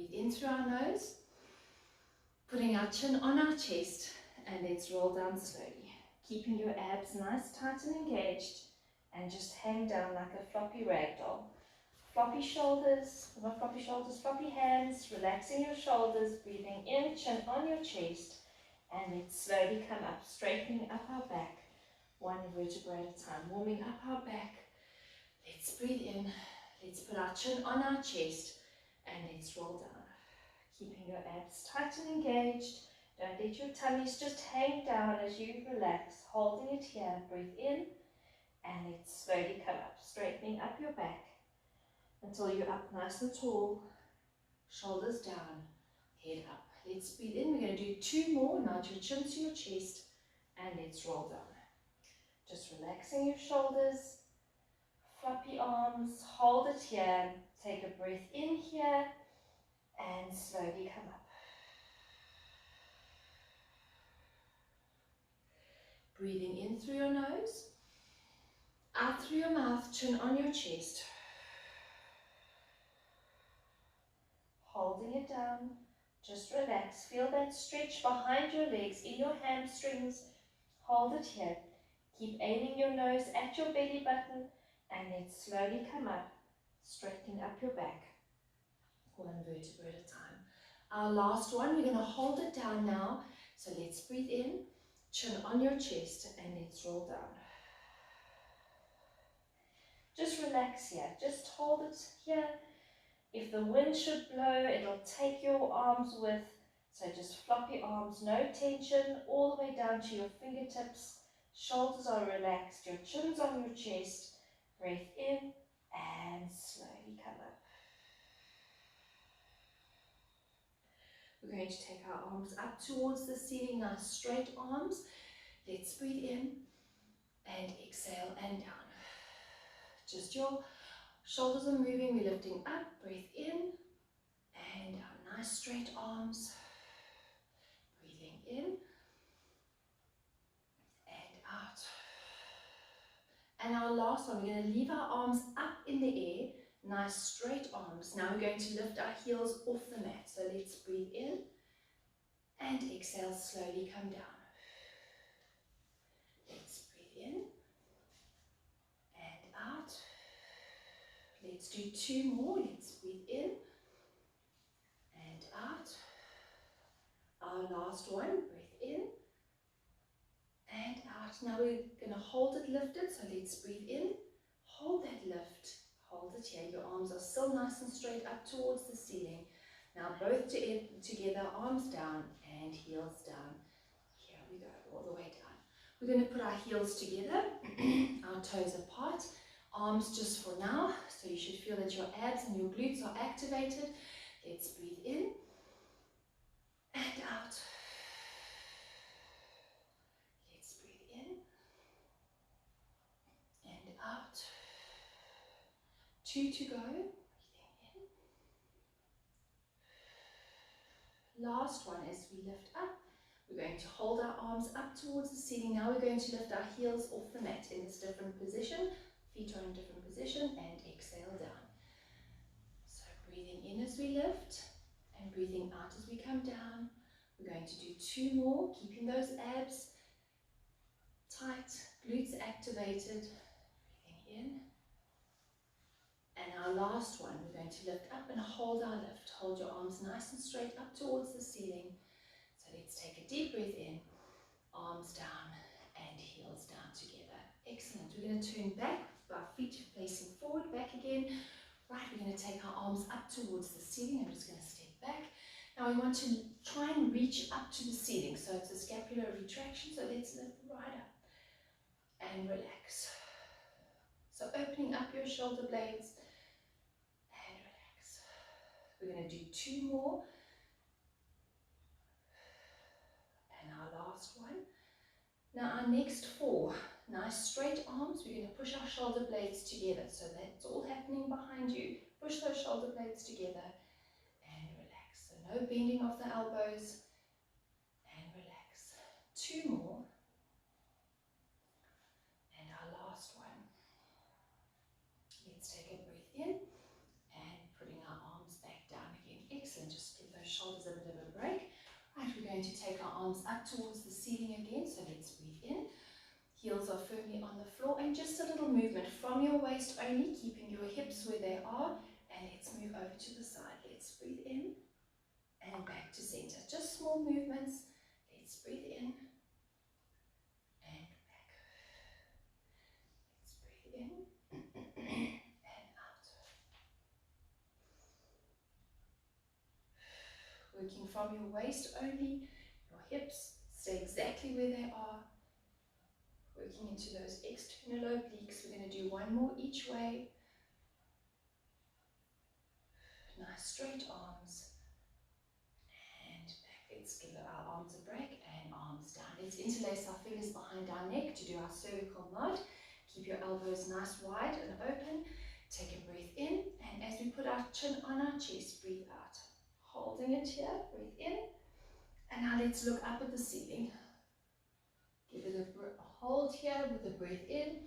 Breathe in through our nose, putting our chin on our chest, and let's roll down slowly. Keeping your abs nice, tight and engaged, and just hang down like a floppy rag doll. Floppy shoulders, not floppy shoulders, floppy hands, relaxing your shoulders, breathing in, chin on your chest, and let's slowly come up, straightening up our back, one vertebra at a time, warming up our back. Let's breathe in, let's put our chin on our chest, and let's roll down. Keeping your abs tight and engaged. Don't let your tummies just hang down as you relax, holding it here. Breathe in, and let's slowly come up, straightening up your back until you're up nice and tall. Shoulders down, head up. Let's breathe in. We're going to do 2 more. Nod your chin to your chest, and let's roll down. Just relaxing your shoulders, floppy arms, hold it here. Take a breath in here, and slowly come up. Breathing in through your nose, out through your mouth, chin on your chest. Holding it down, just relax. Feel that stretch behind your legs, in your hamstrings. Hold it here. Keep aiming your nose at your belly button, and let's slowly come up, straightening up your back, one vertebra at a time. Our last one, we're going to hold it down now. So let's breathe in, chin on your chest, and let's roll down. Just relax here, just hold it here. If the wind should blow, it'll take your arms with, so just floppy arms, no tension, all the way down to your fingertips. Shoulders are relaxed, your chin's on your chest. Breathe in, and slowly come up. We're going to take our arms up towards the ceiling, nice straight arms. Let's breathe in, and exhale, and down. Just your shoulders are moving, we're lifting up, breathe in, and down. Nice straight arms. Breathing in, and out. And our last one, we're going to leave our arms up in the air, nice straight arms. Now we're going to lift our heels off the mat. So let's breathe in, and exhale, slowly come down. Let's breathe in, and out. Let's do 2 more. Let's breathe in, and out. Our last one, breathe in, and out. Now we're going to hold it lifted, so let's breathe in, hold that lift, hold it here. Your arms are still nice and straight up towards the ceiling. Now both together, arms down and heels down. Here we go, all the way down. We're going to put our heels together, our toes apart, arms just for now, so you should feel that your abs and your glutes are activated. Let's breathe in, and out. Let's breathe in, and out. 2 to go. Breathing in. Last one as we lift up. We're going to hold our arms up towards the ceiling. Now we're going to lift our heels off the mat in this different position. Feet are in different position, and exhale down. So breathing in as we lift, and breathing out as we come down. We're going to do 2 more, keeping those abs tight, glutes activated. Breathing in. And our last one, we're going to lift up and hold our lift. Hold your arms nice and straight up towards the ceiling. So let's take a deep breath in, arms down and heels down together. Excellent. We're going to turn back, our feet facing forward, back again. Right, we're going to take our arms up towards the ceiling. I'm just going to step back. Now we want to try and reach up to the ceiling. So it's a scapular retraction. So let's lift right up and relax. So opening up your shoulder blades and relax. We're going to do 2 more. And our last one. Now our next 4, nice straight arms. We're going to push our shoulder blades together. So that's all happening behind you. Push those shoulder blades together and relax. So no bending of the elbows and relax. 2 more. And our last one. Let's take a breath in and putting our arms back down again. Excellent. Just going to take our arms up towards the ceiling again, so let's breathe in. Heels are firmly on the floor, and just a little movement from your waist only, keeping your hips where they are, and let's move over to the side. Let's breathe in and back to center. Just small movements. Let's breathe in and back. Let's breathe in and out. Working from your waist only, your hips stay exactly where they are. Working into those external obliques. We're going to do one more each way. Nice straight arms. And back. Let's give our arms a break and arms down. Let's interlace our fingers behind our neck to do our cervical nod. Keep your elbows nice wide and open. Take a breath in, and as we put our chin on our chest, breathe out. Holding it here, breathe in. And now let's look up at the ceiling. Give it a hold here with the breath in.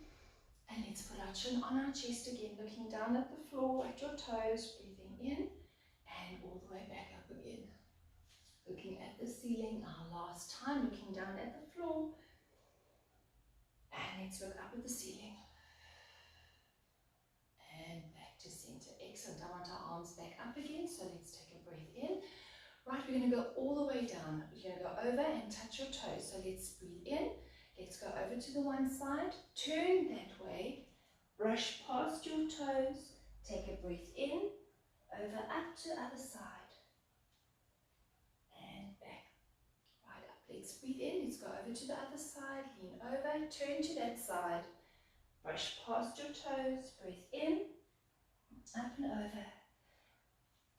And let's put our chin on our chest again, looking down at the floor, at your toes, breathing in, and all the way back up again. Looking at the ceiling, our last time, looking down at the floor. And let's look up at the ceiling. And back to center. Excellent. I want our arms back up again, so let's take a breath in. Right, we're going to go all the way down. We're going to go over and touch your toes. So let's breathe in. Let's go over to the one side. Turn that way. Brush past your toes. Take a breath in. Over, up to the other side. And back. Right up. Let's breathe in. Let's go over to the other side. Lean over. Turn to that side. Brush past your toes. Breathe in. Up and over.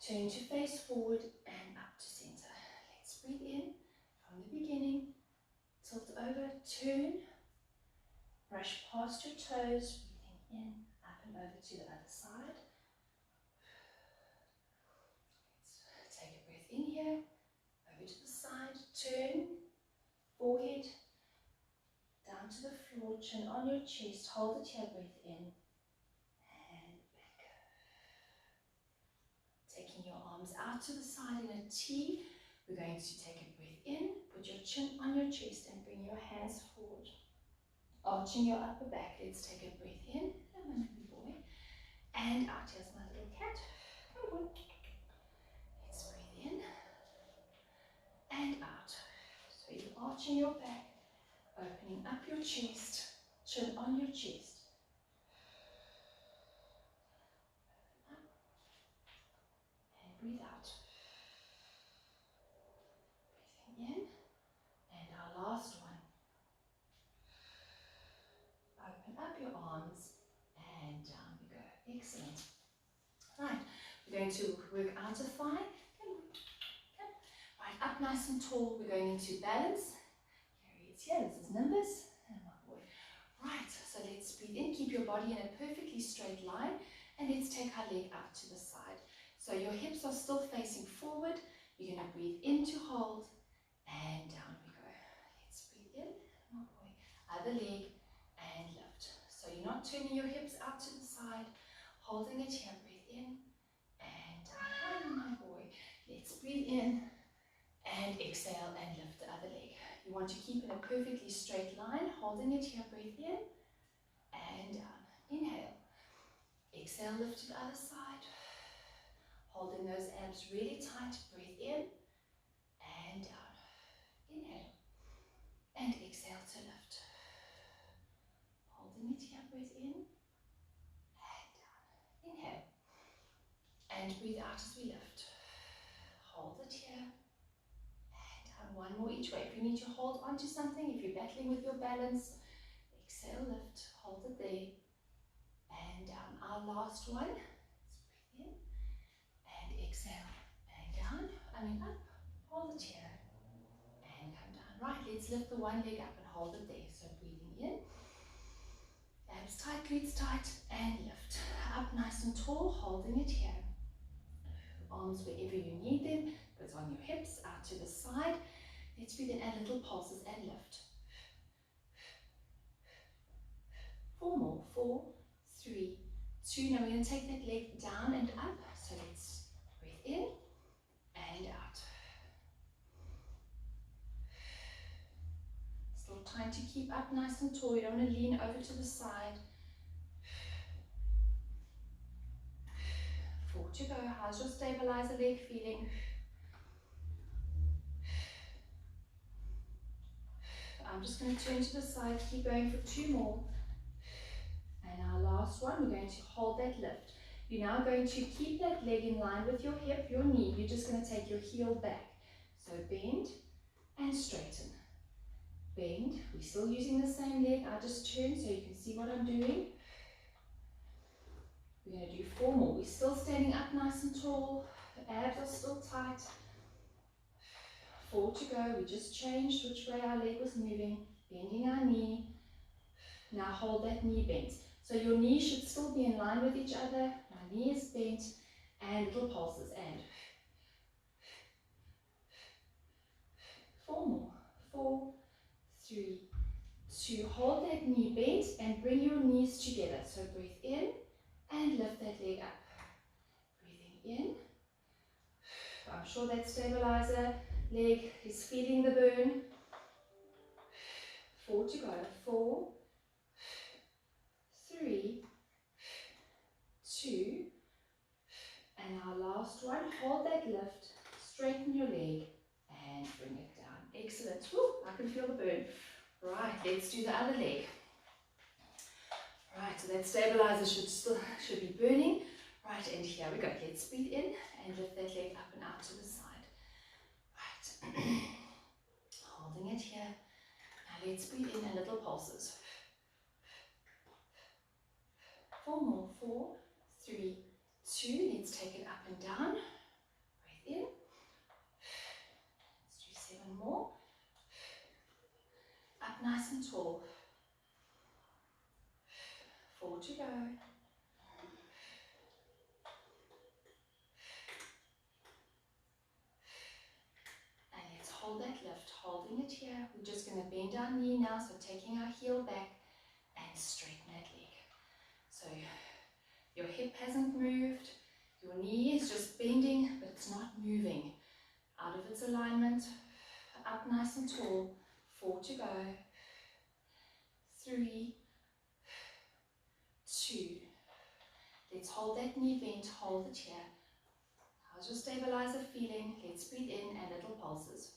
Turn to face forward and up to center. Let's breathe in from the beginning. Tilt over, turn. Brush past your toes, breathing in, up and over to the other side. Let's take a breath in here, over to the side, turn, forehead, down to the floor, chin on your chest, hold it here, breathe in, and back. Taking your arms out to the side in a T, we're going to take a breath in, put your chin on your chest and bring your hands forward. Arching your upper back, let's take a breath in, my little boy, and out. Here's my little cat. Come on. Let's breathe in and out. So you're arching your back, opening up your chest, chin on your chest. Open up and breathe out. Breathing in, and our last one. Open up your arms and down we go. Excellent. Right, we're going to work out a thigh. Right, up nice and tall. We're going into balance. Here he is here. This is Nimbus. And my boy. Right, so let's breathe in. Keep your body in a perfectly straight line. And let's take our leg out to the side. So your hips are still facing forward. You're going to breathe in to hold. And down we go. Let's breathe in. My boy. Other leg. And lift. So you're not turning your hips out to the side. Holding it here. Breathe in. And down. My boy. Let's breathe in. And exhale and lift the other leg. You want to keep in a perfectly straight line, holding it here, breathe in and down. Inhale. Exhale, lift to the other side. Holding those abs really tight, breathe in and down. Inhale. And exhale to lift. Holding it here, breathe in and down. Inhale. And breathe out as we lift. Hold it here. One more each way. If you need to hold onto something, if you're battling with your balance, exhale, lift, hold it there, and down. Our last one. Let's breathe in, and exhale, and down, up, hold it here, and come down. Right, let's lift the one leg up and hold it there. So breathing in, abs tight, glutes tight, and lift. Up nice and tall, holding it here. Arms wherever you need them, but on your hips, out to the side. Let's breathe in, add little pulses and lift. 4 more, 4, 3, 2. Now we're going to take that leg down and up. So let's breathe in and out. trying to keep up nice and tall. You don't want to lean over to the side. 4 to go. How's your stabilizer leg feeling? I'm just going to turn to the side, keep going for 2 more. And our last one, we're going to hold that lift. You're now going to keep that leg in line with your hip, your knee. You're just going to take your heel back. So bend and straighten. Bend. We're still using the same leg. I just turn so you can see what I'm doing. We're going to do 4 more. We're still standing up nice and tall. The abs are still tight. 4 to go. We just changed which way our leg was moving. Bending our knee. Now hold that knee bent. So your knees should still be in line with each other. My knee is bent. And little pulses. And 4 more. 4, 3, 2. Hold that knee bent and bring your knees together. So breathe in and lift that leg up. Breathing in. I'm sure that stabilizer leg is feeling the burn. 4 to go. 4, 3, 2, and our last one. Hold that lift, straighten your leg, and bring it down. Excellent. Woo, I can feel the burn. Right, let's do the other leg. Right, so that stabilizer should be burning. Right, and here we go. Let's breathe in and lift that leg up and out to the side. Right, holding it here. Now let's breathe in and little pulses. 4 more. 4, 3, 2. Let's take it up and down. Breathe in. Let's do 7 more. Up nice and tall. 4 to go. And let's hold that lift, holding it here. We're just going to bend our knee now, so taking our heel back and straighten that leg. So your hip hasn't moved, your knee is just bending, but it's not moving out of its alignment. Up nice and tall. 4 to go. 3, 2. Let's hold that knee bent, hold it here. How's your stabilizer feeling? Let's breathe in and little pulses.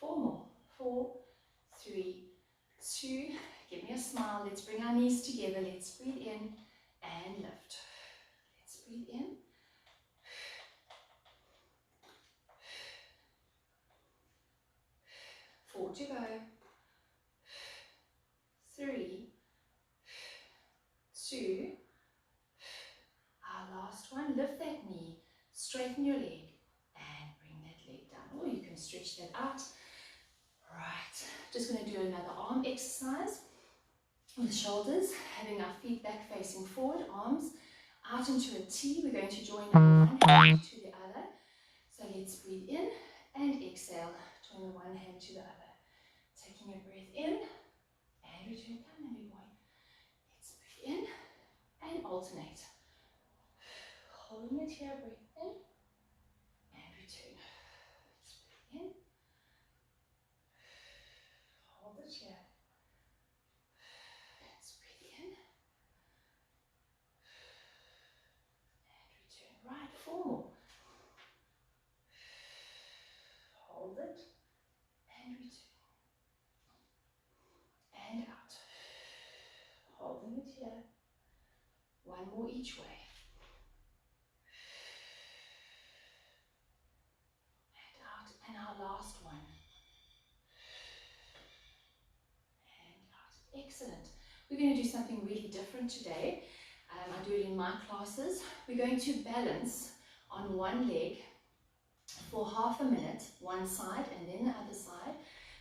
4 more. 4, 3, 2. Give me a smile. Let's bring our knees together. Let's breathe in and lift. Let's breathe in. 4 to go. 3, 2. Our last one. Lift that knee. Straighten your leg and bring that leg down. Or you can stretch that out. Right. Just going to do another arm exercise. With shoulders, having our feet back facing forward, arms out into a T. We're going to join one hand to the other. So let's breathe in and exhale. Join the one hand to the other. Taking a breath in and return. Come on, boy. Let's breathe in and alternate. Holding it here, breathe in and return. Let's breathe in. Hold it here. Right, 4 more. Hold it and return. And out. Holding it here. 1 more each way. And out. And our last one. And out. Excellent. We're going to do something really different today. I do it in my classes. We're going to balance on one leg for half a minute, one side and then the other side,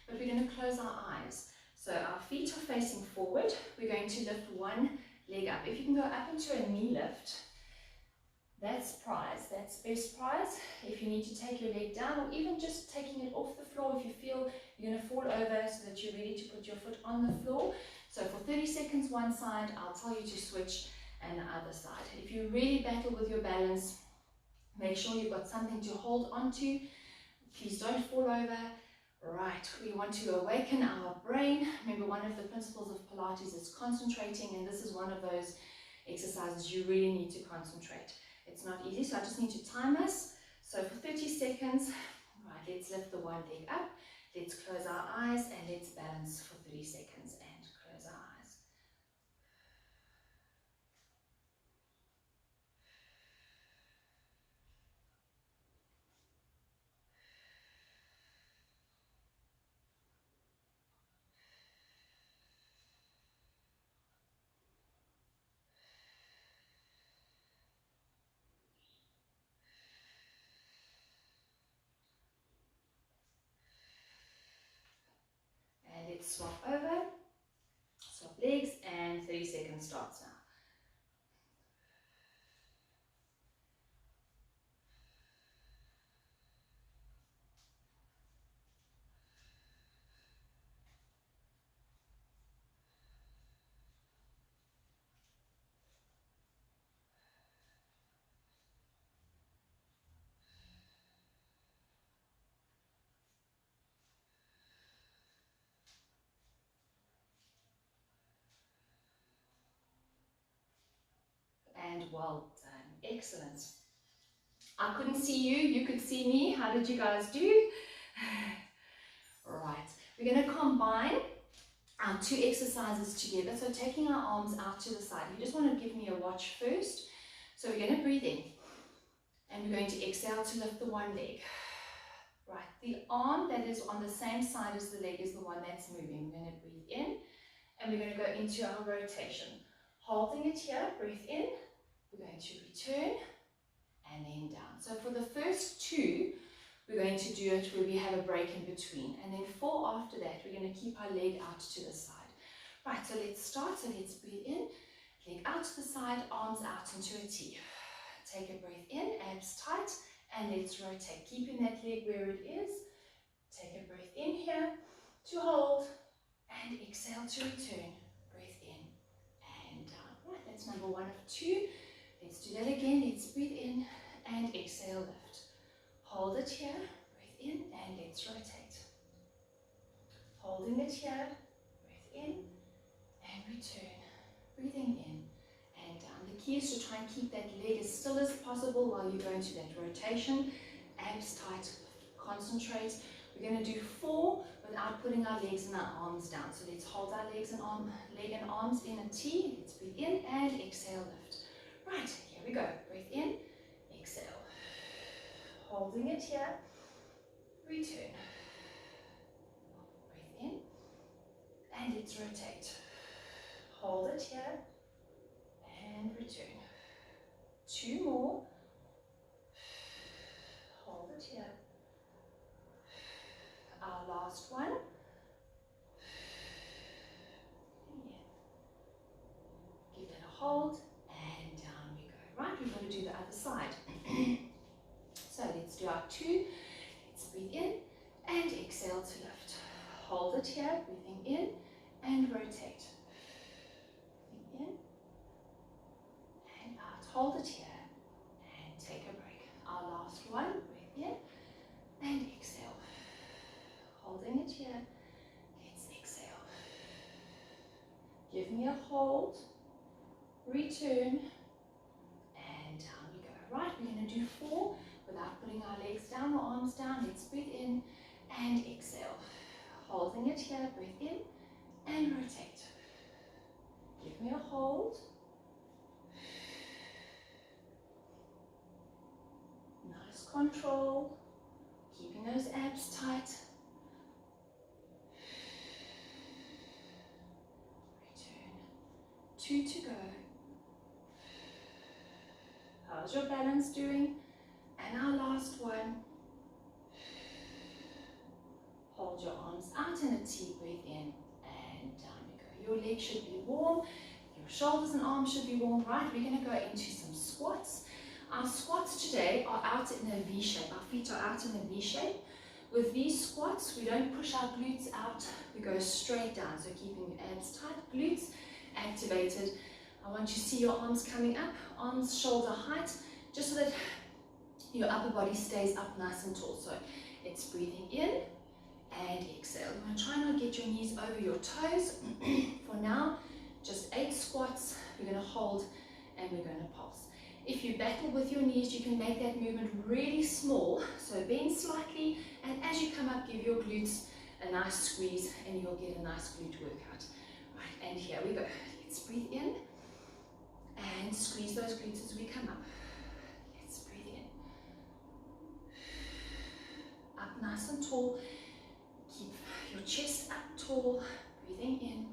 but we're going to close our eyes. So our feet are facing forward. We're going to lift one leg up. If you can go up into a knee lift, that's prize, that's best prize. If you need to take your leg down or even just taking it off the floor, if you feel you're going to fall over so that you're ready to put your foot on the floor. So for 30 seconds one side, I'll tell you to switch and the other side. If you really battle with your balance, make sure you've got something to hold on to. Please don't fall over. Right, we want to awaken our brain. Remember, one of the principles of Pilates is concentrating, and this is one of those exercises you really need to concentrate. It's not easy, so I just need to time us. So for 30 seconds, right, let's lift the one leg up, let's close our eyes, and let's balance for 30 seconds and close our eyes. And let's swap over, swap legs, and 30 seconds starts now. And well done, excellent. I couldn't see you, you could see me. How did you guys do? Right, we're going to combine our two exercises together. So taking our arms out to the side. You just want to give me a watch first. So we're going to breathe in. And we're going to exhale to lift the one leg. Right, the arm that is on the same side as the leg is the one that's moving. We're going to breathe in. And we're going to go into our rotation. Holding it here, breathe in. We're going to return. And then down. So for the first two, we're going to do it where we have a break in between. And then four after that, we're going to keep our leg out to the side. Right, so let's start. So let's breathe in, leg out to the side, arms out into a T. Take a breath in, abs tight, and let's rotate. Keeping that leg where it is. Take a breath in here to hold, and exhale to return. Breathe in and down. Right, that's number one of two. Let's do that again. Let's breathe in and exhale, lift. Hold it here, breathe in, and let's rotate. Holding it here, breathe in and return. Breathing in and down. The key is to try and keep that leg as still as possible while you go into that rotation. Abs tight, concentrate. We're going to do four without putting our legs and our arms down. So let's hold our legs and leg and arms in a T. Let's breathe in and exhale, lift. Right, here we go. Breathe in, exhale. Holding it here, return. Breathe in, and let's rotate. Hold it here, and return. Two more. Hold it here. Our last one. Give that a hold, and down we go. Right, we're going to do the other side. So let's do our two. Let's breathe in and exhale to lift. Hold it here, breathing in and rotate. Breathing in and out. Hold it here and take a break. Our last one, breathe in and exhale. Holding it here, let's exhale. Give me a hold, return, and down we go. Right, we're going to do four. Without putting our legs down or arms down, let's breathe in and exhale. Holding it here, breathe in and rotate. Give me a hold. Nice control. Keeping those abs tight. Return. Two to go. How's your balance doing? And our last one. Hold your arms out in a T, breathe in and down we go. Your legs should be warm, your shoulders and arms should be warm. Right, we're going to go into some squats. Our squats today are out in a V shape. Our feet are out in a V shape. With these squats, we don't push our glutes out, we go straight down. So keeping your abs tight, glutes activated. I want you to see your arms coming up, arms shoulder height, just so that your upper body stays up nice and tall. So it's breathing in, and exhale. We're going to try not get your knees over your toes. For now, just 8 squats. We're going to hold and we're going to pulse. If you battle with your knees, you can make that movement really small. So bend slightly, and as you come up, give your glutes a nice squeeze and you'll get a nice glute workout. Right, and here we go. Let's breathe in and squeeze those glutes as we come up. Let's breathe in. Up nice and tall. Keep your chest up tall. Breathing in.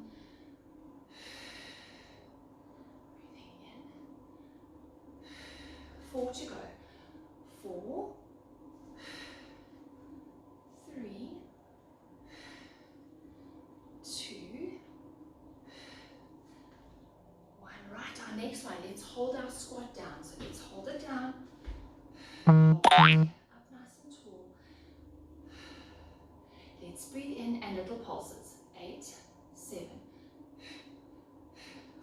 Breathing in. 4 to go. 4, 3, 2, 1. Right, our next one. Let's hold our squat down. So let's hold it down. Hold it up nice and tall. Let's breathe in and little pulses. 8, 7,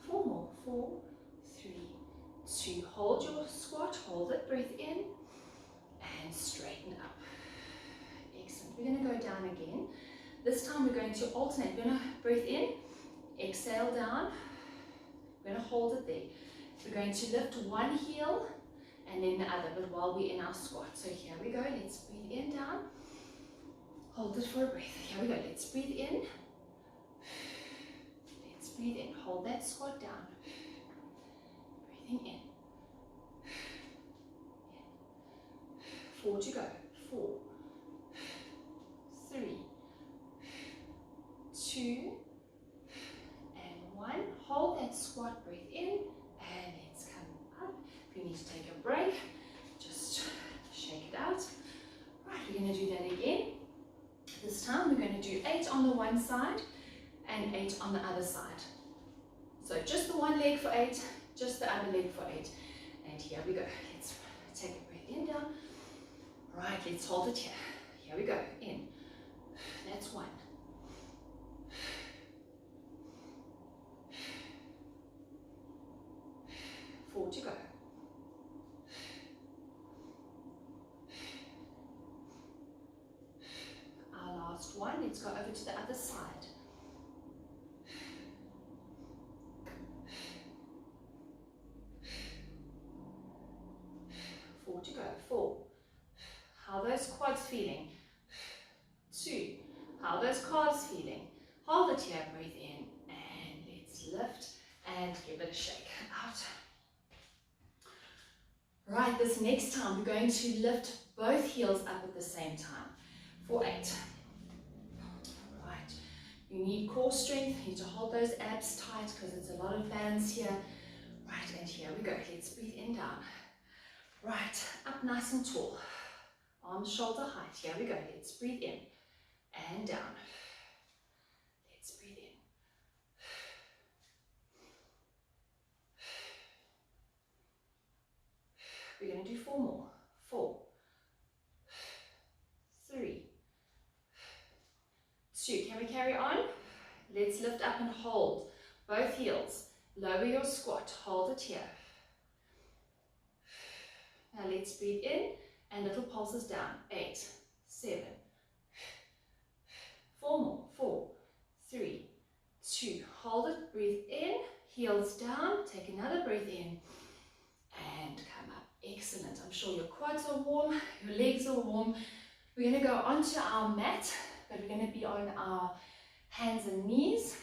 4 more. 4, 3, 2. Hold your squat. Hold it. Breathe in and straighten up. Excellent. We're going to go down again. This time we're going to alternate. We're going to breathe in, exhale down. We're going to hold it there. We're going to lift one heel and then the other, but while we're in our squat. So here we go. Let's breathe in, down. Hold it for a breath. Here we go. Let's breathe in. Let's breathe in. Hold that squat down. Breathing in. 4 to go. 4, 3, 2, and 1. Hold that squat, breathe in, and let's come up. If you need to take a break, just shake it out. Right, we're going to do that again. This time we're going to do 8 on the one side and 8 on the other side. So just the one leg for 8, just the other leg for 8. And here we go. Let's take a breath in, down. Right, let's hold it here. Here we go. In. That's 1. 4 to go. Our last one. Let's go over to the other side. 4 to go. 4. How are those quads feeling? 2. How are those calves feeling? Hold it here, breathe in, and let's lift and give it a shake out. Right, this next time we're going to lift both heels up at the same time for 8. Right, you need core strength, you need to hold those abs tight because it's a lot of balance here. Right, and here we go. Let's breathe in, down. Right, up nice and tall. Arms shoulder height. Here we go. Let's breathe in and down. Let's breathe in. We're going to do 4 more. 4, 3, 2. Can we carry on? Let's lift up and hold both heels. Lower your squat. Hold it here. Now let's breathe in and little pulses down. 8, 7, 4 more. 4, 3, 2. Hold it. Breathe in. Heels down. Take another breath in and come up. Excellent. I'm sure your quads are warm. Your legs are warm. We're going to go onto our mat, but we're going to be on our hands and knees.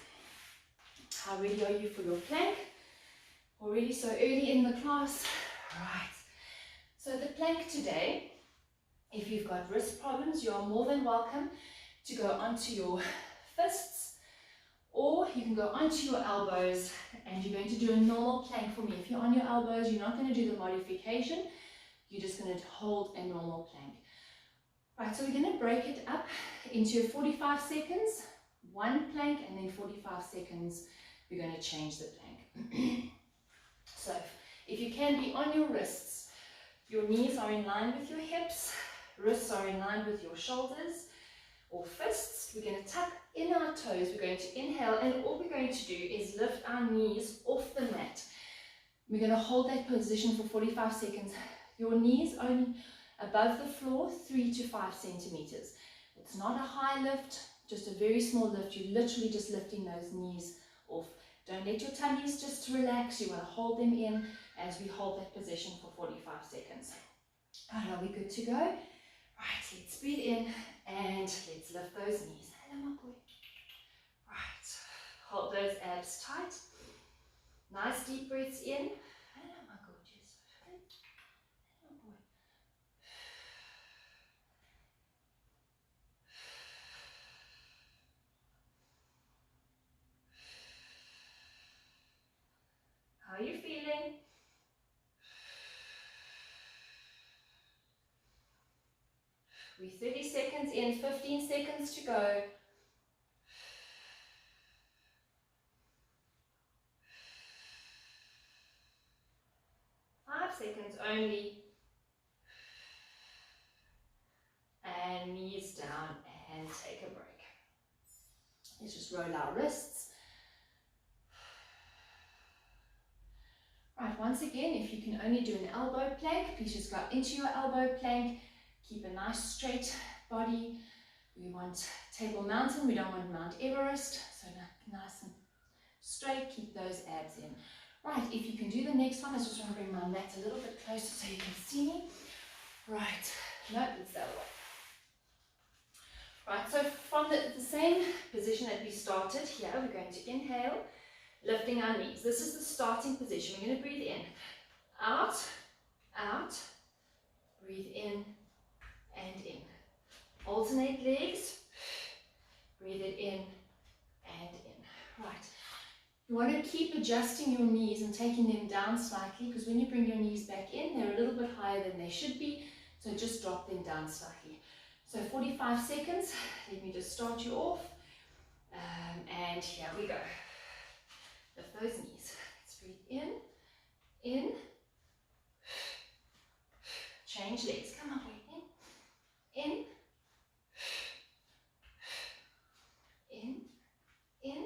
How ready are you for your plank? Already so early in the class. Right. So the plank today, if you've got wrist problems, you are more than welcome to go onto your fists, or you can go onto your elbows, and you're going to do a normal plank for me. If you're on your elbows, you're not going to do the modification. You're just going to hold a normal plank. Right, so we're going to break it up into 45 seconds, one plank, and then 45 seconds, we're going to change the plank. So if you can be on your wrists, your knees are in line with your hips, wrists are in line with your shoulders or fists. We're going to tuck in our toes, we're going to inhale, and all we're going to do is lift our knees off the mat. We're going to hold that position for 45 seconds. Your knees only above the floor, 3 to 5 centimeters. It's not a high lift, just a very small lift. You're literally just lifting those knees off. Don't let your tummies just relax. You want to hold them in as we hold that position for 45 seconds. Alright, are we good to go? Right, let's breathe in and let's lift those knees. Hello, my boy. Right, hold those abs tight. Nice deep breaths in. Hello, my gorgeous. Hello, boy. How are you feeling? We're 30 seconds in, 15 seconds to go. 5 seconds only. And knees down and take a break. Let's just roll our wrists. Right, once again, if you can only do an elbow plank, please just go into your elbow plank. Keep a nice straight body. We want Table Mountain, we don't want Mount Everest. So nice and straight, keep those abs in. Right, if you can do the next one, I just want to bring my mat a little bit closer so you can see me. Right, no, it's that way. Right, so from the same position that we started here, we're going to inhale, lifting our knees. This is the starting position. We're going to breathe in, out, out, breathe in and in. Alternate legs, breathe it in and in. Right, you want to keep adjusting your knees and taking them down slightly, because when you bring your knees back in, they're a little bit higher than they should be, so just drop them down slightly. So 45 seconds, let me just start you off, and here we go. Lift those knees. Let's breathe in, change legs. Come on, breathe in, in.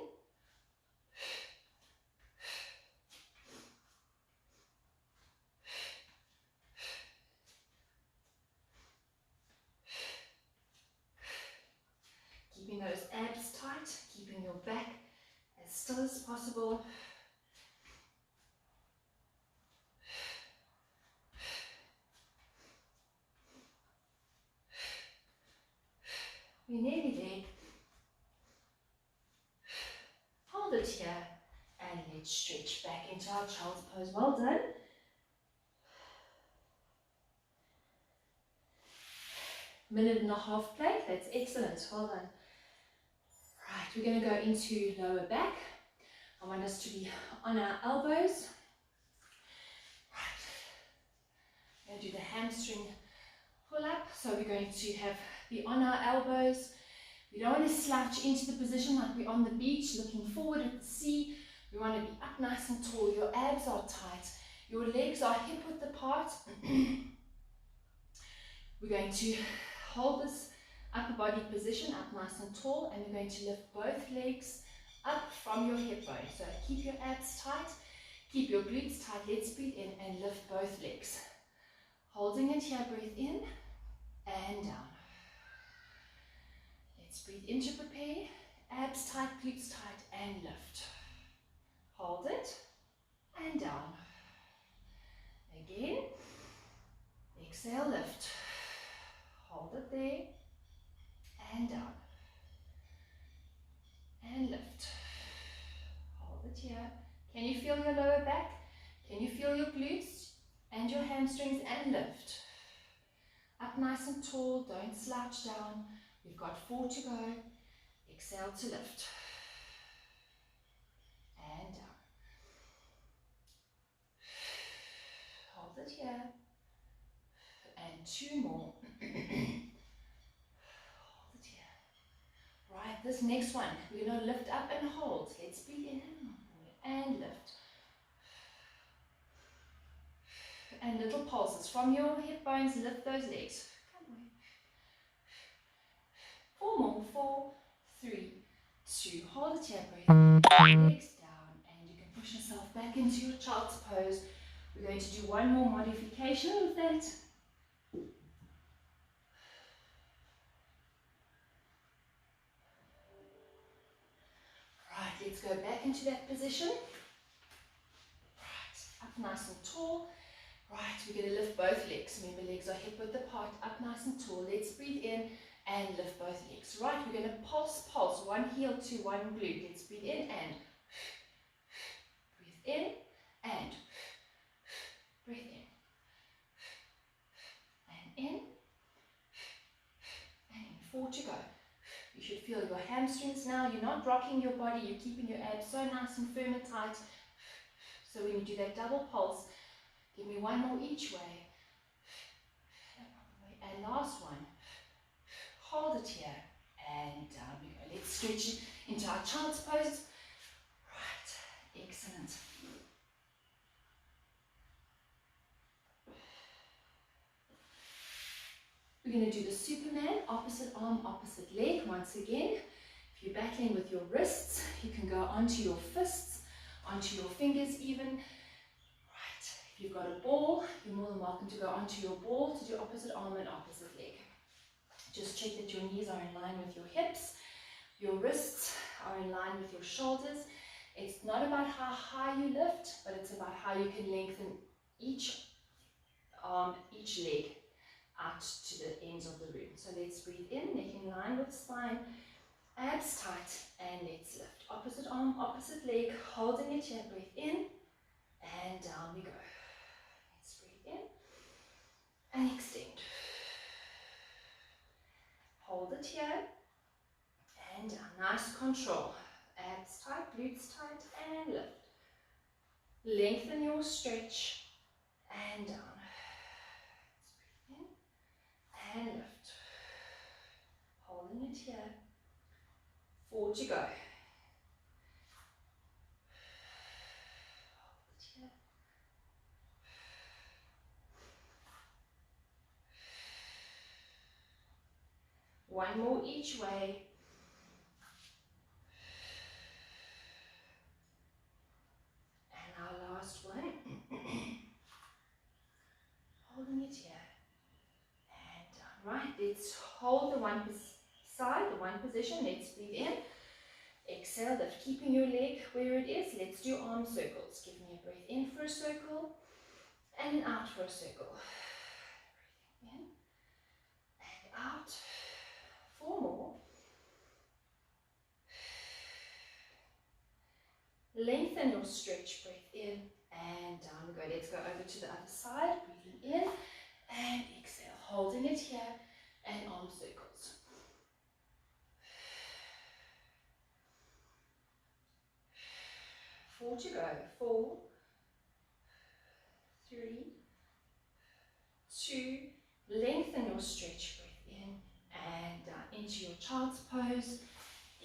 Keeping those abs tight, keeping your back as still as possible. We're nearly there. Hold it here and let's stretch back into our child's pose. Well done. Minute and a half plank, that's excellent. Well done. Right, we're going to go into lower back. I want us to be on our elbows. Right. We're going to do the hamstring pull up. So we're going to be on our elbows. We don't want to slouch into the position like we're on the beach looking forward at the sea. We want to be up nice and tall. Your abs are tight. Your legs are hip width apart. We're going to hold this upper body position up nice and tall, and we're going to lift both legs up from your hip bone. So keep your abs tight, keep your glutes tight. Let's breathe in and lift both legs. Holding it here, breathe in and down. Let's breathe in to prepare. Abs tight, glutes tight, and lift. Hold it and down. Again. Exhale, lift. Hold it there and down. And lift. Hold it here. Can you feel your lower back? Can you feel your glutes and your hamstrings? And lift. Up nice and tall, don't slouch down. We've got 4 to go. Exhale to lift. And down. Hold it here. And 2 more. Hold it here. Right, this next one, we're going to lift up and hold. Let's breathe in and lift. And little pulses from your hip bones, lift those legs. Come on. 4 more. 4, 3, 2. Hold it here, breathe in. Legs down, and you can push yourself back into your child's pose. We're going to do one more modification with that. go back into that position. Right, up nice and tall. Right, we're going to lift both legs. Remember, legs are hip width apart, up nice and tall. Let's breathe in and lift both legs. Right, we're going to pulse, one heel to one glute. Let's breathe in and breathe in and breathe in and in and in. 4 to go. You should feel your hamstrings now. You're not rocking your body. You're keeping your abs so nice and firm and tight. So when you do that double pulse, give me one more each way. And last one. Hold it here. And down we go. Let's stretch into our child's pose. Right. Excellent. We're going to do the Superman, opposite arm, opposite leg. Once again, if you're battling with your wrists, you can go onto your fists, onto your fingers even. Right, if you've got a ball, you're more than welcome to go onto your ball to do opposite arm and opposite leg. Just check that your knees are in line with your hips, your wrists are in line with your shoulders. It's not about how high you lift, but it's about how you can lengthen each arm, each leg out to the ends of the room. So let's breathe in, neck in line with spine, abs tight, and let's lift. Opposite arm, opposite leg, holding it here. Breathe in, and down we go. Let's breathe in, and extend. Hold it here, and down. Nice control. Abs tight, glutes tight, and lift. Lengthen your stretch, and down. And lift. Holding it here. 4 to go. Hold it here. One more each way. And our last one. Holding it here. Right, let's hold the one side, the one position. Let's breathe in. Exhale, lift, keeping your leg where it is. Let's do arm circles. Give me a breath in for a circle and out for a circle. Breathing in and out. 4 more. Lengthen your stretch. Breathe in and down we go. Let's go over to the other side. Breathing in and exhale. Holding it here and arm circles. Four to go. 4, 3, 2. Lengthen your stretch. Breathe in and down into your child's pose.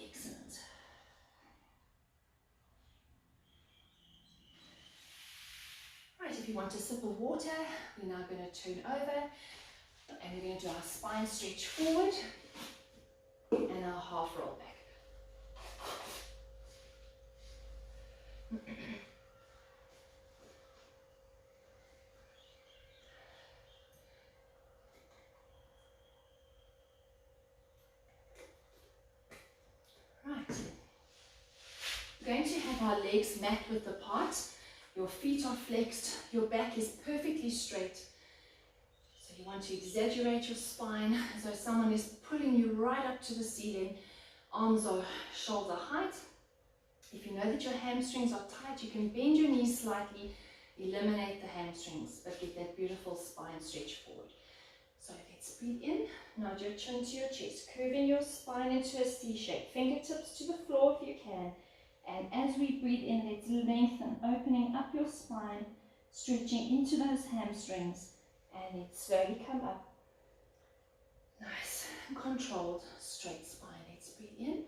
Excellent. Right, if you want a sip of water, we're now going to turn over. And we're going to do our spine stretch forward and our half roll back. Right. We're going to have our legs mat width apart. Your feet are flexed. Your back is perfectly straight. You want to exaggerate your spine as though someone is pulling you right up to the ceiling. Arms are shoulder height. If you know that your hamstrings are tight, you can bend your knees slightly, eliminate the hamstrings, but get that beautiful spine stretch forward. So let's breathe in, nod your chin to your chest, curving your spine into a C shape, fingertips to the floor if you can. And as we breathe in, let's lengthen, opening up your spine, stretching into those hamstrings. And let's slowly come up. Nice, controlled, straight spine. Let's breathe in.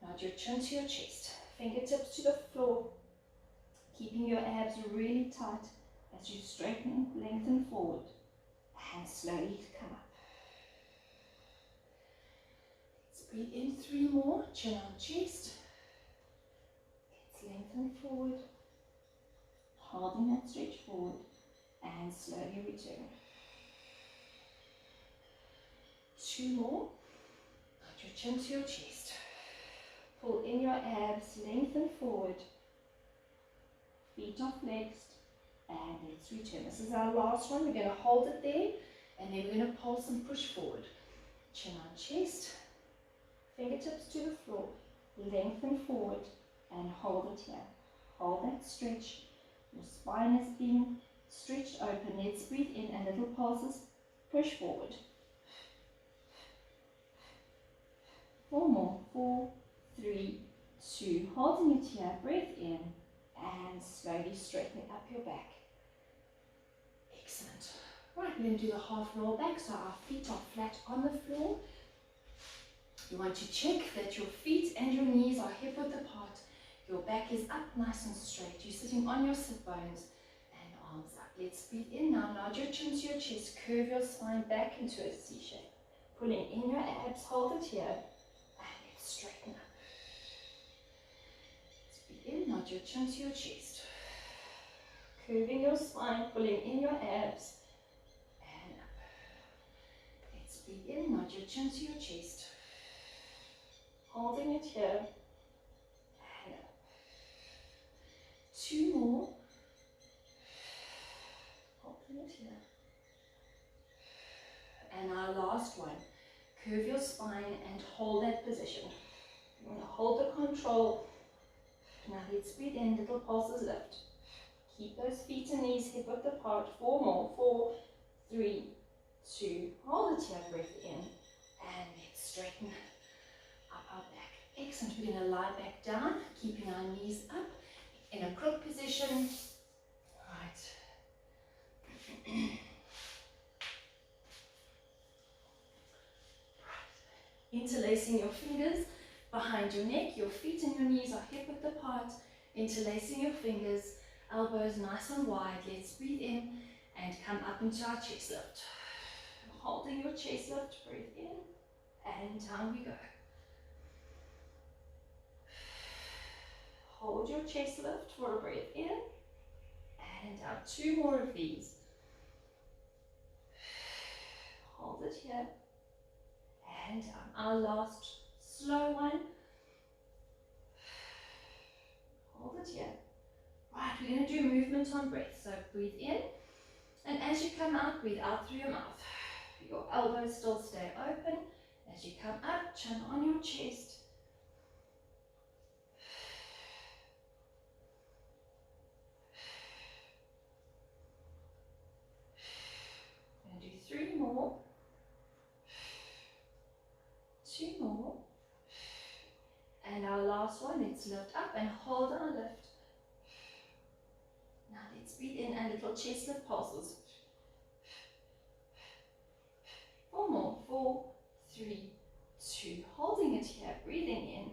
Nod your chin to your chest. Fingertips to the floor. Keeping your abs really tight as you straighten, lengthen forward. And slowly come up. Let's breathe in 3 more. Chin on chest. Let's lengthen forward. Holding that stretch forward. And slowly return. 2 more. Nod your chin to your chest. Pull in your abs, lengthen forward. Feet are flexed. And let's return. This is our last one. We're going to hold it there. And then we're going to pulse and push forward. Chin on chest. Fingertips to the floor. Lengthen forward. And hold it here. Hold that stretch. Your spine is being stretched open. Let's breathe in and little pulses. Push forward. 4 more. 4, 3, 2. Holding it here. Breath in. And slowly straightening up your back. Excellent. Right, we're going to do the half roll back. So our feet are flat on the floor. You want to check that your feet and your knees are hip width apart. Your back is up nice and straight. You're sitting on your sit bones and arms up. Let's breathe in now. Nod your chin to your chest. Curve your spine back into a C shape. Pulling in your abs. Hold it here. And let's straighten up. Let's breathe in. Nod your chin to your chest. Curving your spine. Pulling in your abs. And up. Let's breathe in. Nod your chin to your chest. Holding it here. 2 more. Holding it here. And our last one. Curve your spine and hold that position. You want to hold the control. Now let's breathe in. Little pulses lift. Keep those feet and knees hip width apart. 4 more. 4, 3, 2. Hold it here. Breath in. And let's straighten up our back. Excellent. We're going to lie back down, keeping our knees up. In a crook position. Right. Interlacing your fingers behind your neck. Your feet and your knees are hip width apart. Interlacing your fingers. Elbows nice and wide. Let's breathe in and come up into our chest lift. Holding your chest lift. Breathe in and down we go. Hold your chest lift for a breath in and out. 2 more of these. Hold it here and down. Our last slow one. Hold it here. Right, we're going to do movement on breath. So breathe in and as you come out, breathe out through your mouth. Your elbows still stay open. As you come up, chin on your chest. Do 3 more, 2 more, and our last one. Let's lift up and hold our lift. Now let's breathe in and little chest lift pulses. 4 more, 4, 3, 2, holding it here, breathing in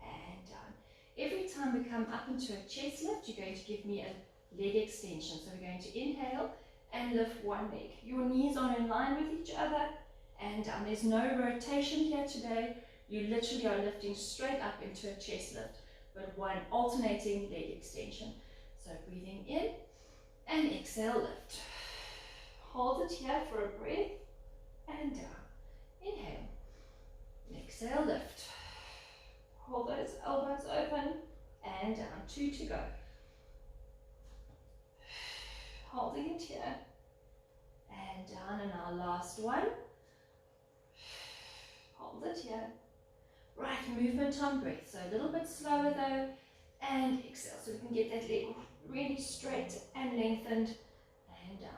and down. Every time we come up into a chest lift, you're going to give me a leg extension. So we're going to inhale and lift one leg. Your knees are in line with each other and down. There's no rotation here today. You literally are lifting straight up into a chest lift, but one alternating leg extension. So breathing in and exhale, lift. Hold it here for a breath and down. Inhale. Exhale, lift. Hold those elbows open and down. 2 to go. Holding it here and down, and our last one. Hold it here. Right, movement on breath. So a little bit slower though, and exhale so we can get that leg really straight and lengthened and down.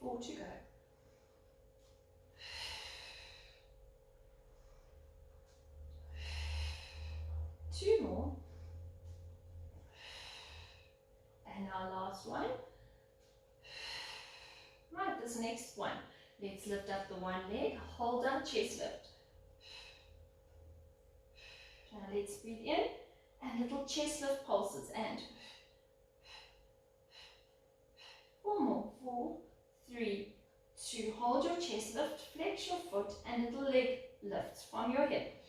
Four to go. 2 more. And our last one. Right, this next one. Let's lift up the one leg. Hold our chest lift. Now let's breathe in and little chest lift pulses and 4 more. 4, 3, 2. Hold your chest lift. Flex your foot and little leg lifts from your hip.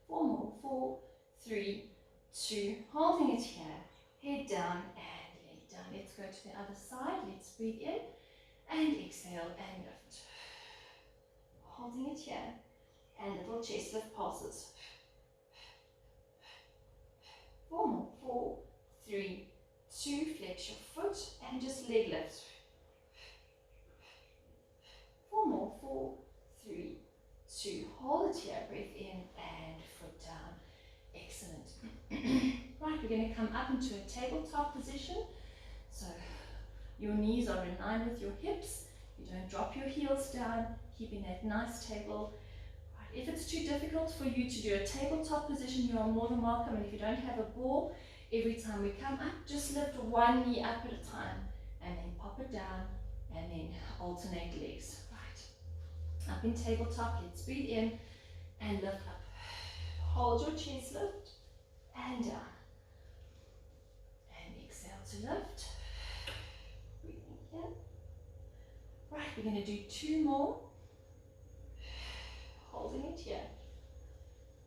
4 more. 4, 3, 2, holding it here, head down and leg down. Let's go to the other side. Let's breathe in and exhale and lift. Holding it here, and little chest lift pulses. 4 more, 4, 3, 2, flex your foot and just leg lift. 4 more, 4, 3, 2, hold it here, breath in and foot down. Excellent. Right, we're going to come up into a tabletop position. So your knees are in line with your hips. You don't drop your heels down, keeping that nice table. Right, if it's too difficult for you to do a tabletop position, you are more than welcome. And if you don't have a ball, every time we come up, just lift one knee up at a time and then pop it down and then alternate legs. Right, up in tabletop, let's breathe in and lift up. Hold your chest lift and down. And exhale to lift. Breathing in. Right, we're going to do 2 more. Holding it here.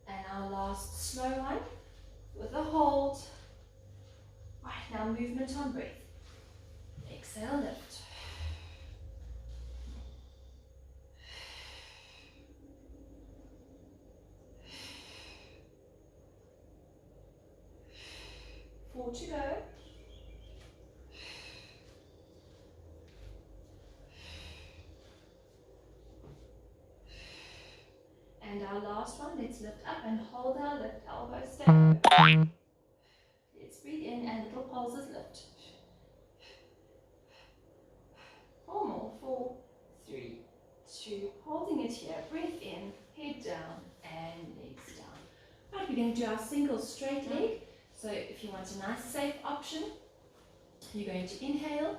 And our last slow one with a hold. Right, now movement on breath. Exhale, lift. Four to go. And our last one, let's lift up and hold our lift, elbows stay open. Let's breathe in and little pulses lift. 4 more, 4, 3, 2, holding it here, breath in, head down and legs down. Right, we're going to do our single straight leg. So if you want a nice safe option, you're going to inhale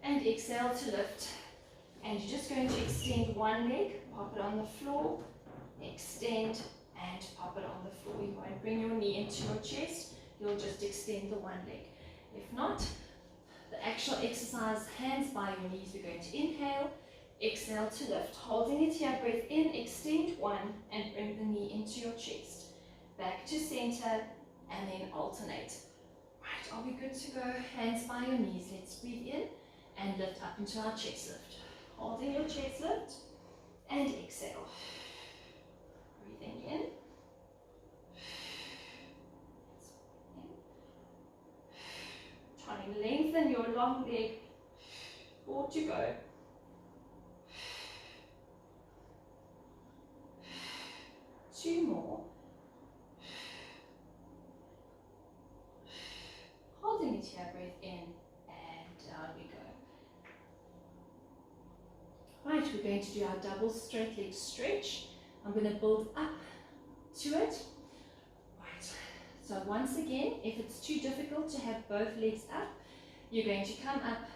and exhale to lift. And you're just going to extend one leg, pop it on the floor, extend and pop it on the floor. You won't bring your knee into your chest, you'll just extend the one leg. If not, the actual exercise, hands by your knees, we're going to inhale, exhale to lift. Holding it here, breath in, extend one and bring the knee into your chest. Back to center and then alternate. Right, are we good to go? Hands by your knees, let's breathe in and lift up into our chest lift. Holding your chest lift and exhale. Breathing in. Trying to lengthen your long leg. 4 to go. 2 more. Holding it here, breath in and down we go. Right, we're going to do our double straight leg stretch. I'm going to build up to it. Right, so once again, if it's too difficult to have both legs up, you're going to come up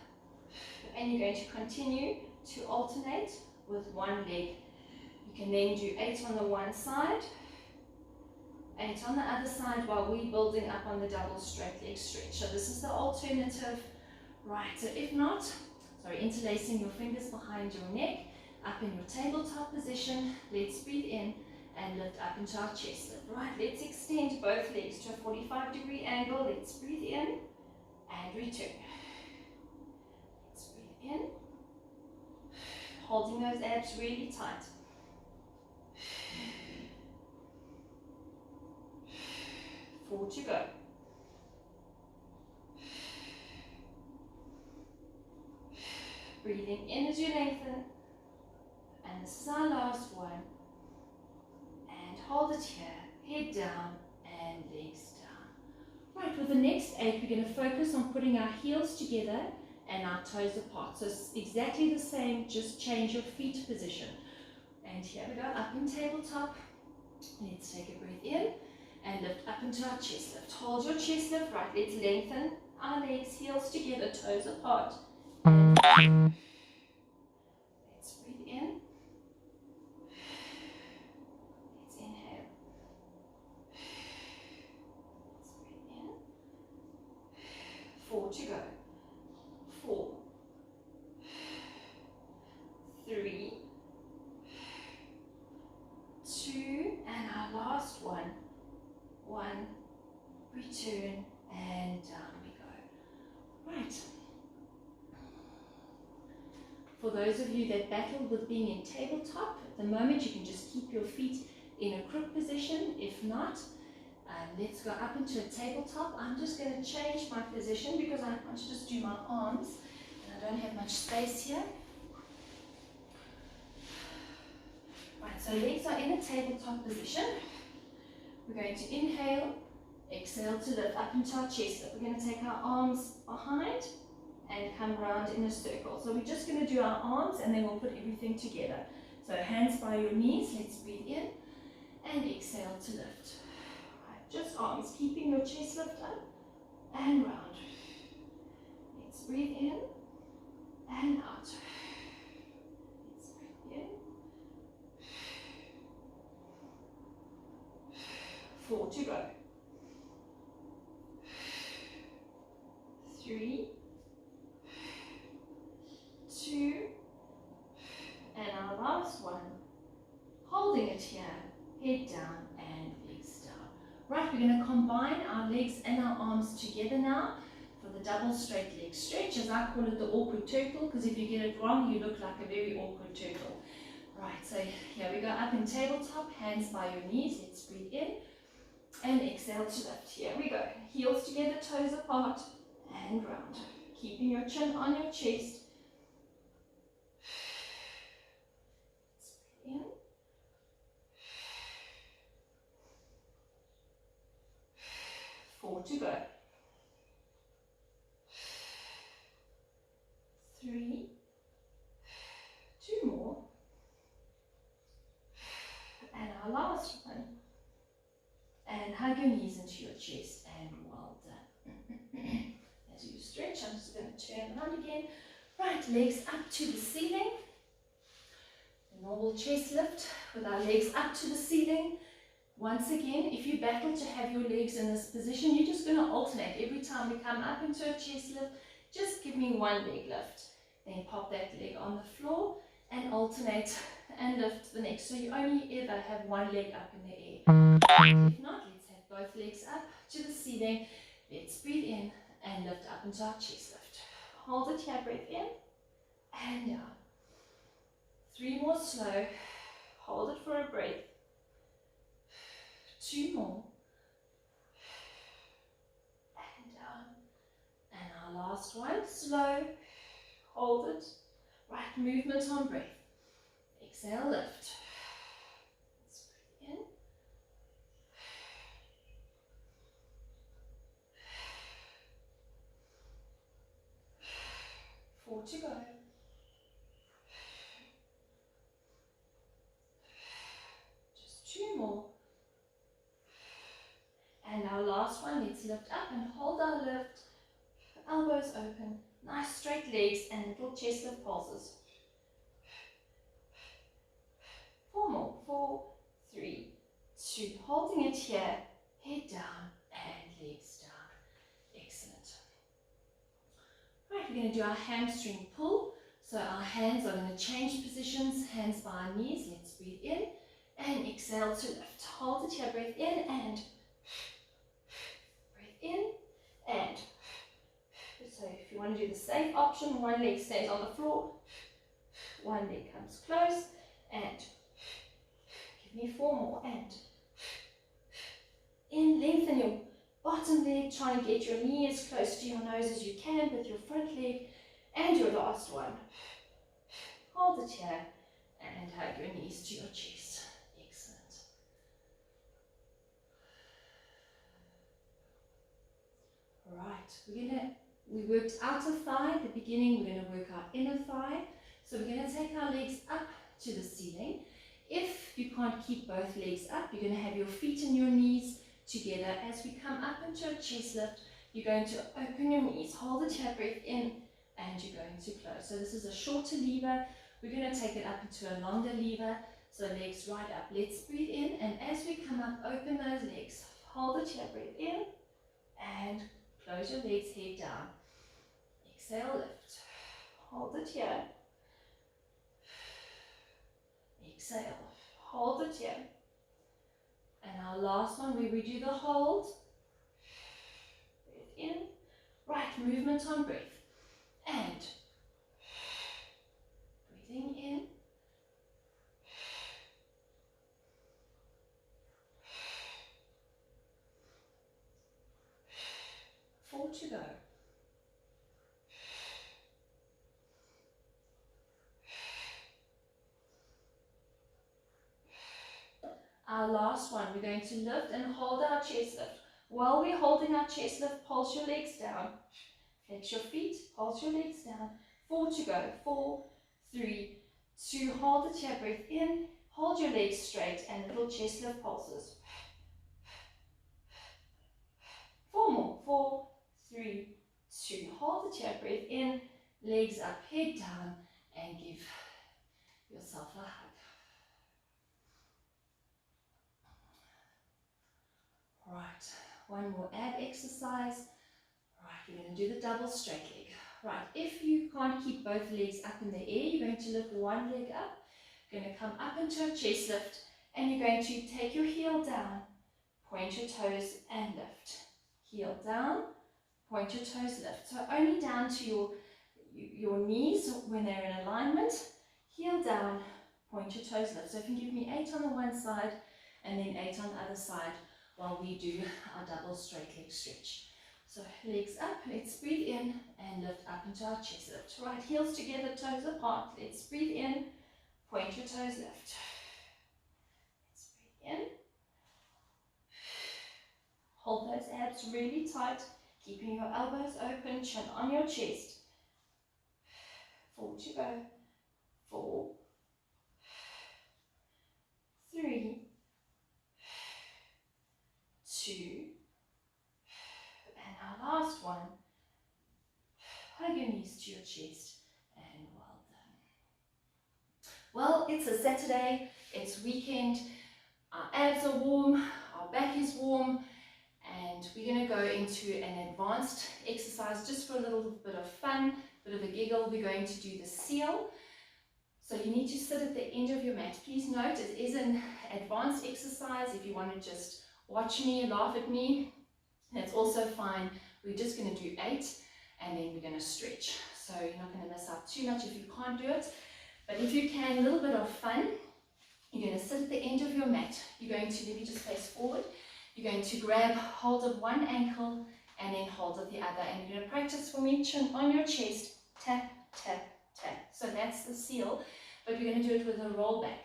and you're going to continue to alternate with one leg. You can then do 8 on the one side, 8 on the other side while we're building up on the double straight leg stretch. So this is the alternative. Right, so if not, interlacing your fingers behind your neck, up in your tabletop position, let's breathe in and lift up into our chest lift. Right, let's extend both legs to a 45-degree angle. Let's breathe in and return. Let's breathe in, holding those abs really tight. Four to go. Breathing in as you lengthen. And this is our last one. And hold it here. Head down and legs down. Right, with the next 8, we're going to focus on putting our heels together and our toes apart. So it's exactly the same, just change your feet position. And here we go, up in tabletop. Let's take a breath in and lift up into our chest lift. Hold your chest lift, right, let's lengthen our legs, heels together, toes apart. And let's breathe in. Let's inhale. Let's breathe in. 4 to go. 4, 3, 2, and our last one. 1, return, and down we go. Right. For those of you that battle with being in tabletop, at the moment you can just keep your feet in a crook position. If not, let's go up into a tabletop. I'm just going to change my position because I want to just do my arms and I don't have much space here. Right, so legs are in a tabletop position. We're going to inhale, exhale to lift up into our chest lift. We're going to take our arms behind and come round in a circle. So we're just going to do our arms and then we'll put everything together. So hands by your knees, let's breathe in and exhale to lift. Right, just arms, keeping your chest lift up and round. Let's breathe in and out. Let's breathe in. 4 to go. 3, 2, and our last one. Holding it here, head down and legs down. Right, we're going to combine our legs and our arms together now for the double straight leg stretch, as I call it the awkward turtle, because if you get it wrong, you look like a very awkward turtle. Right, so here we go, up in tabletop, hands by your knees, let's breathe in and exhale to lift. Here we go, heels together, toes apart and round, keeping your chin on your chest. Let's breathe in. 4 to go. 3, 2 more, and our last one. And hug your knees into your chest, and well done. As you stretch, I'm just going to turn around again. Right, legs up to the ceiling. A normal chest lift with our legs up to the ceiling. Once again, if you battle to have your legs in this position, you're just going to alternate. Every time we come up into a chest lift, just give me one leg lift. Then pop that leg on the floor and alternate and lift the next. So you only ever have one leg up in the air. If not, let's have both legs up to the ceiling. Let's breathe in and lift up into our chest lift. Hold it here, breathe in and down. 3 more slow. Hold it for a breath. 2 more. And down. And our last one, slow. Hold it. Right, movement on breath. Exhale, lift. Let's breathe in. 4 to go. Just 2 more. And our last one, let's lift up and hold our lift. Elbows open, nice straight legs and little chest lift pulses. 4 more, 4, 3, 2. Holding it here, head down and legs down. Excellent. Right, we're going to do our hamstring pull. So our hands are going to change positions, hands by our knees. Let's breathe in and exhale to lift. Hold it here, breathe in and breathe in and. So if you want to do the safe option, one leg stays on the floor, one leg comes close, and give me 4 more, and in, lengthen your bottom leg, try and get your knee as close to your nose as you can with your front leg, and your last one. Hold it here, and hug your knees to your chest. Excellent. Right, we worked outer thigh at the beginning, we're going to work our inner thigh. So we're going to take our legs up to the ceiling. If you can't keep both legs up, you're going to have your feet and your knees together. As we come up into a chest lift, you're going to open your knees, hold the chair, breath in, and you're going to close. So this is a shorter lever. We're going to take it up into a longer lever. So legs right up. Let's breathe in, and as we come up, open those legs. Hold the chair, breath in, and close your legs, head down. Exhale, lift. Hold it here. Exhale. Hold it here. And our last one, where we do the hold. Right, movement on breath. And breathing in. 4 to go. Our last one, we're going to lift and hold our chest lift. While we're holding our chest lift, pulse your legs down. Flex your feet, pulse your legs down. 4 to go. 4, 3, 2. Hold the chair breath in. Hold your legs straight and little chest lift pulses. 4 more. 4, 3, 2. Hold the chair breath in. Legs up, head down, and give yourself a hug. Right, one more ab exercise. Right, we're going to do the double straight leg. Right, if you can't keep both legs up in the air, you're going to lift one leg up. You're going to come up into a chest lift, and you're going to take your heel down, point your toes, and lift. Heel down, point your toes, lift. So only down to your knees when they're in alignment. Heel down, point your toes, lift. So if you give me 8 on the one side, and then 8 on the other side, while we do our double straight leg stretch. So legs up, let's breathe in and lift up into our chest lift. Right, heels together, toes apart. Let's breathe in, point your toes, lift. Let's breathe in. Hold those abs really tight, keeping your elbows open, chin on your chest. 4 to go. 4, 3, 2, and our last one. Hug your knees to your chest, and well done. Well, it's a Saturday, it's weekend, our abs are warm, our back is warm, and we're going to go into an advanced exercise just for a little bit of fun, bit of a giggle. We're going to do the seal. So you need to sit at the end of your mat. Please note, it is an advanced exercise. If you want to just watch me, laugh at me, that's also fine. We're just going to do 8, and then we're going to stretch. So you're not going to miss out too much if you can't do it. But if you can, a little bit of fun. You're going to sit at the end of your mat. You're going to, let me just face forward. You're going to grab hold of one ankle and then hold of the other. And you're going to practice for me, chin on your chest, tap, tap, tap. So that's the seal, but we're going to do it with a roll back.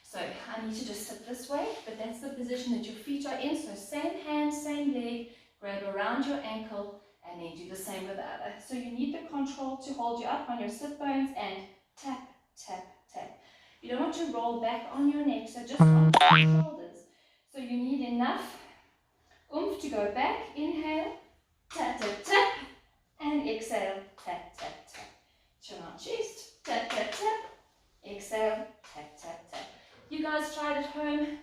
So I need to just sit this way, but that's the position that your feet are in. So same hand, same leg, grab around your ankle, and then do the same with the other. So you need the control to hold you up on your sit bones and tap, tap, tap. You don't want to roll back on your neck, so just on your shoulders. So you need enough oomph to go back. Inhale, tap, tap, tap, and exhale, tap, tap, tap. Chin on chest, tap, tap, tap. Exhale, tap, tap, tap. You guys try it at home.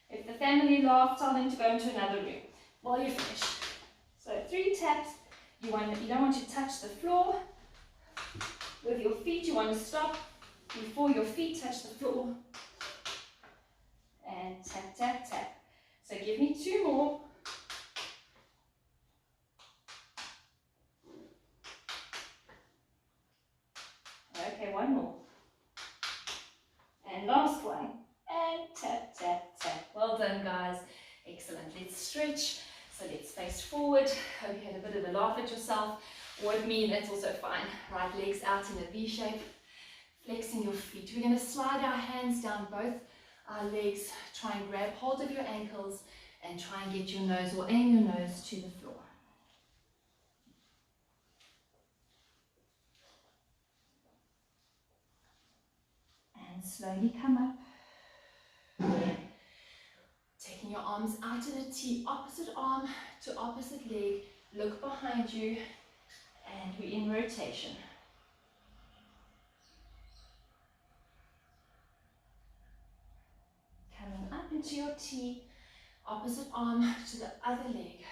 If the family laugh, tell them to go into another room while you finish. So 3 taps. You don't want to touch the floor with your feet. You want to stop before your feet touch the floor. And tap, tap, tap. So give me 2 more. Okay, 1 more. And last one. And tap, tap, tap. Well done, guys. Excellent. Let's stretch. So let's face forward. Hope you had a bit of a laugh at yourself. Or at me, that's also fine. Right legs out in a V shape. Flexing your feet. We're going to slide our hands down both our legs. Try and grab hold of your ankles and try and get your nose or aim your nose to the floor. And slowly come up. Taking your arms out in a T, opposite arm to opposite leg. Look behind you, and we're in rotation. Coming up into your T, opposite arm to the other leg.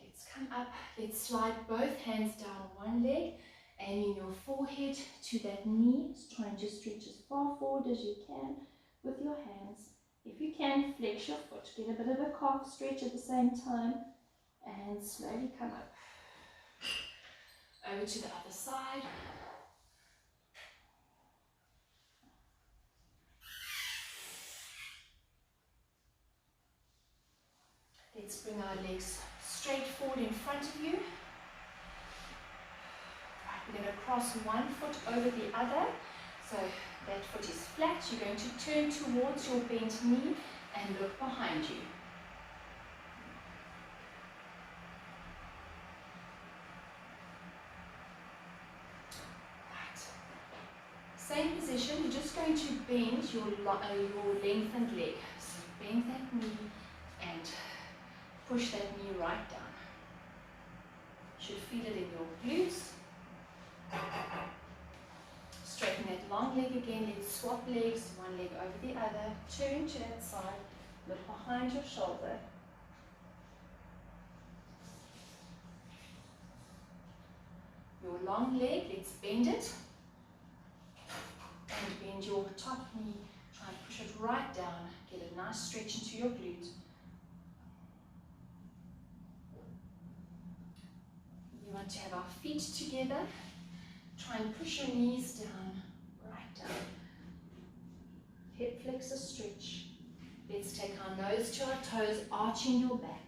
Let's come up, let's slide both hands down one leg, aiming your forehead to that knee. Try and just stretch as far forward as you can with your hands. If you can, flex your foot, get a bit of a calf stretch at the same time, and slowly come up. Over to the other side. Let's bring our legs straight forward in front of you. Right, we're going to cross one foot over the other. So that foot is flat. You're going to turn towards your bent knee and look behind you. Right. Same position, you're just going to bend your lengthened leg. So bend that knee and push that knee right down. You should feel it in your glutes. Straighten that long leg again. Let's swap legs, one leg over the other. Turn to that side. Look behind your shoulder. Your long leg, let's bend it. And bend your top knee. Try and push it right down. Get a nice stretch into your glute. We want to have our feet together. Try and push your knees down, right down. Hip flexor stretch. Let's take our nose to our toes, arching your back.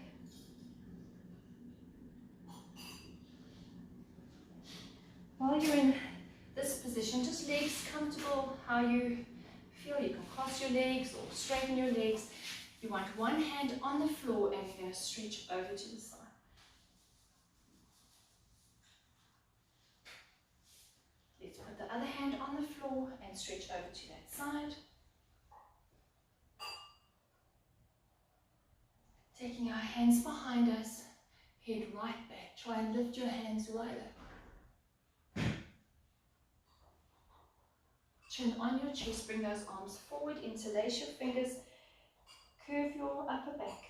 While you're in this position, just legs comfortable, how you feel. You can cross your legs or straighten your legs. You want one hand on the floor and you're going to stretch over to the side. Let's put the other hand on the floor and stretch over to that side. Taking our hands behind us, head right back. Try and lift your hands right up. Chin on your chest, bring those arms forward, interlace your fingers, curve your upper back,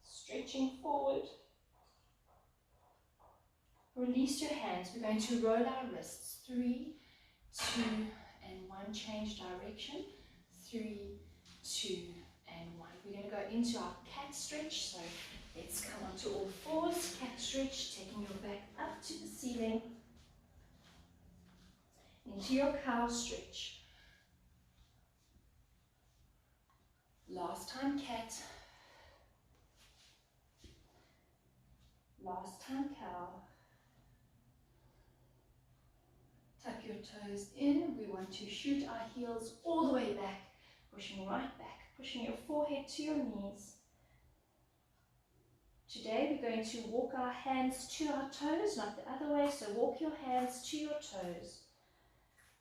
stretching forward. Release your hands. We're going to roll our wrists. 3, 2, and 1. Change direction. 3, 2, and 1. We're going to go into our cat stretch. So let's come onto all fours. Cat stretch, taking your back up to the ceiling. Into your cow stretch. Last time cat. Last time cow. Tuck your toes in. We want to shoot our heels all the way back, pushing right back, pushing your forehead to your knees. Today we're going to walk our hands to our toes, not the other way, so walk your hands to your toes.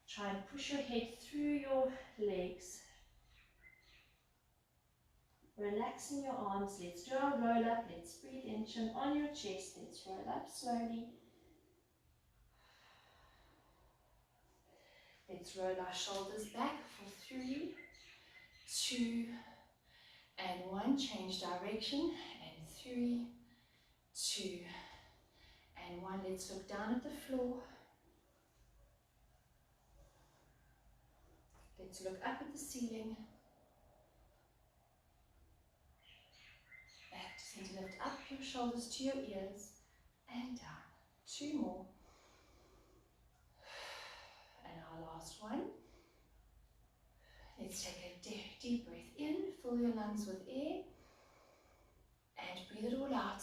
Try and push your head through your legs. Relaxing your arms. Let's do our roll up. Let's breathe in, chin on your chest. Let's roll up slowly. Let's roll our shoulders back for 3, 2, and 1. Change direction. And 3, 2, and 1. Let's look down at the floor. Let's look up at the ceiling. Back to center. Lift up your shoulders to your ears. And down. 2 more. And our last one. Let's take a deep breath in. Fill your lungs with air. And breathe it all out.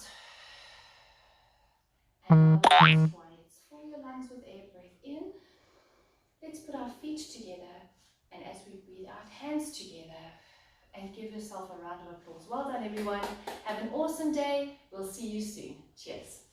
And our last one. Let's fill your lungs with air. Breathe in. Let's put our feet together. And as we breathe out, hands together. And give yourself a round of applause. Well done, everyone. Have an awesome day. We'll see you soon. Cheers.